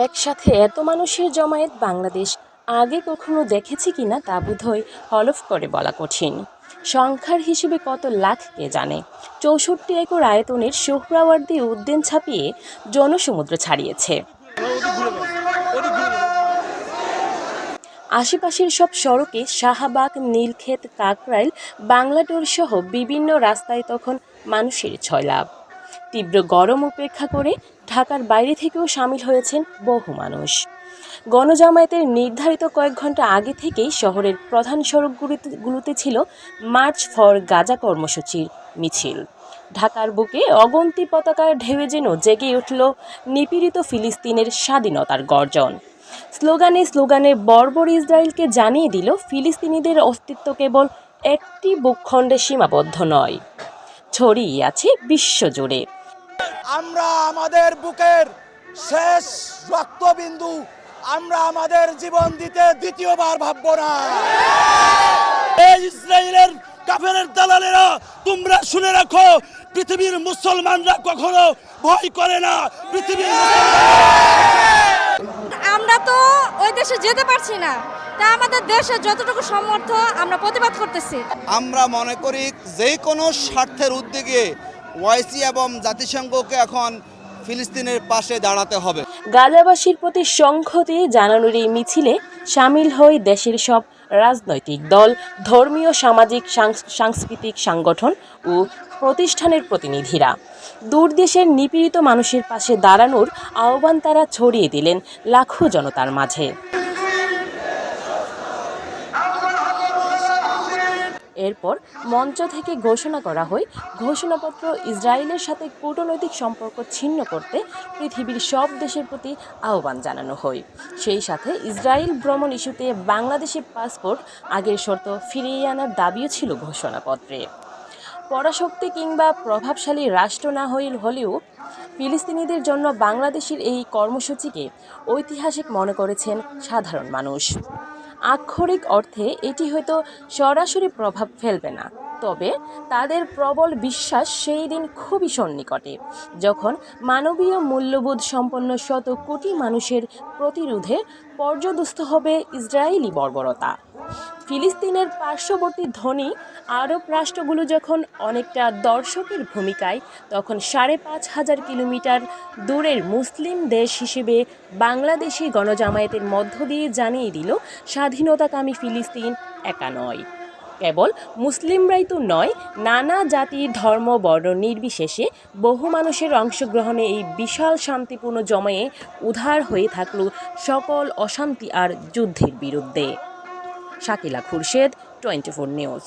একসাথে এত মানুষের জমায়েত বাংলাদেশ আগে কখনো দেখেছে কিনা তা বোধহয় হলফ করে বলা কঠিন। সংখ্যার হিসেবে কত লাখ কে জানে। ৬৪ একর আয়তনের সোহরাওয়ার্দী উদ্যান ছাপিয়ে জনসমুদ্র ছাড়িয়েছে। আশেপাশের সব সড়কে শাহবাগ, নীলক্ষেত, কাকরাইল, বাংলাটোর সহ বিভিন্ন রাস্তায় তখন মানুষের ছয়লাভ। তীব্র গরম উপেক্ষা করে ঢাকার বাইরে থেকেও সামিল হয়েছেন বহু মানুষ। গণজামায়াতের নির্ধারিত কয়েক ঘন্টা আগে থেকেই শহরের প্রধান সড়কগুলোতে ছিল মার্চ ফর গাজা কর্মসূচির মিছিল। ঢাকার বুকে অগন্তি পতাকার ঢেউয়ে যেন জেগে উঠল নিপীড়িত ফিলিস্তিনের স্বাধীনতার গর্জন। স্লোগানে স্লোগানে বর্বর ইসরায়েলকে জানিয়ে দিল ফিলিস্তিনিদের অস্তিত্ব কেবল একটি ভূখণ্ডে সীমাবদ্ধ নয়, ছড়িয়ে আছে বিশ্বজুড়ে। আমরা আমাদের বুকের শেষ রক্তবিন্দু আমরা আমাদের জীবন দিতে দ্বিতীয়বার ভাবব না। এই ইসরায়েলের কাফেরের দালালেরা, তোমরা শুনে রাখো, পৃথিবীর মুসলমানরা কখনো ভয় করে না। পৃথিবীর আমরা তো ওই দেশে যেতে পারছি না, তা আমাদের দেশে যতটুকু সামর্থ্য আমরা প্রতিবাদ করতেছি। আমরা মনে করি যে কোনো স্বার্থের উদ্যোগে ওআইসি এবং জাতিসংঘকে এখন ফিলিস্তিনের পাশে দাঁড়াতে হবে। গাজাবাসীর প্রতি সংহতি জানানোর এই মিছিলে সামিল হয় দেশের সব রাজনৈতিক দল, ধর্মীয়, সামাজিক, সাংস্কৃতিক সংগঠন ও প্রতিষ্ঠানের প্রতিনিধিরা। দূর দেশের নিপীড়িত মানুষের পাশে দাঁড়ানোর আহ্বান তারা ছড়িয়ে দিলেন লাখো জনতার মাঝে। এরপর মঞ্চ থেকে ঘোষণা করা হয়, ঘোষণাপত্র ইসরায়েলের সাথে কূটনৈতিক সম্পর্ক ছিন্ন করতে পৃথিবীর সব দেশের প্রতি আহ্বান জানানো হয়। সেই সাথে ইসরায়েল ভ্রমণ ইস্যুতে বাংলাদেশের পাসপোর্ট আগের শর্ত ফিরিয়ে আনার দাবিও ছিল ঘোষণাপত্রে। পরাশক্তি কিংবা প্রভাবশালী রাষ্ট্র না হলেও ফিলিস্তিনিদের জন্য বাংলাদেশের এই কর্মসূচিকে ঐতিহাসিক মনে করেছেন সাধারণ মানুষ। আক্ষরিক অর্থে এটি হয়তো সরাসরি প্রভাব ফেলবে না, তবে তাদের প্রবল বিশ্বাস সেই দিন খুবই সন্নিকটে, যখন মানবীয় মূল্যবোধ সম্পন্ন শত কোটি মানুষের প্রতিরোধে পর্যদস্ত হবে ইসরায়েলি বর্বরতা। ফিলিস্তিনের পার্শ্ববর্তী ধনী আরব রাষ্ট্রগুলো যখন অনেকটা দর্শকের ভূমিকায়, তখন ৫,৫০০ কিলোমিটার দূরের মুসলিম দেশ হিসেবে বাংলাদেশি গণজামায়াতের মধ্য দিয়ে জানিয়ে দিল স্বাধীনতাকামী ফিলিস্তিন একা নয়। কেবল মুসলিমরাই তো নয়, নানা জাতি, ধর্ম, বর্ণ নির্বিশেষে বহু মানুষের অংশগ্রহণে এই বিশাল শান্তিপূর্ণ জমায়ে উধার হয়ে থাকল সকল অশান্তি আর যুদ্ধের বিরুদ্ধে। শাকিলা খুরশেদ, 24 নিউজ।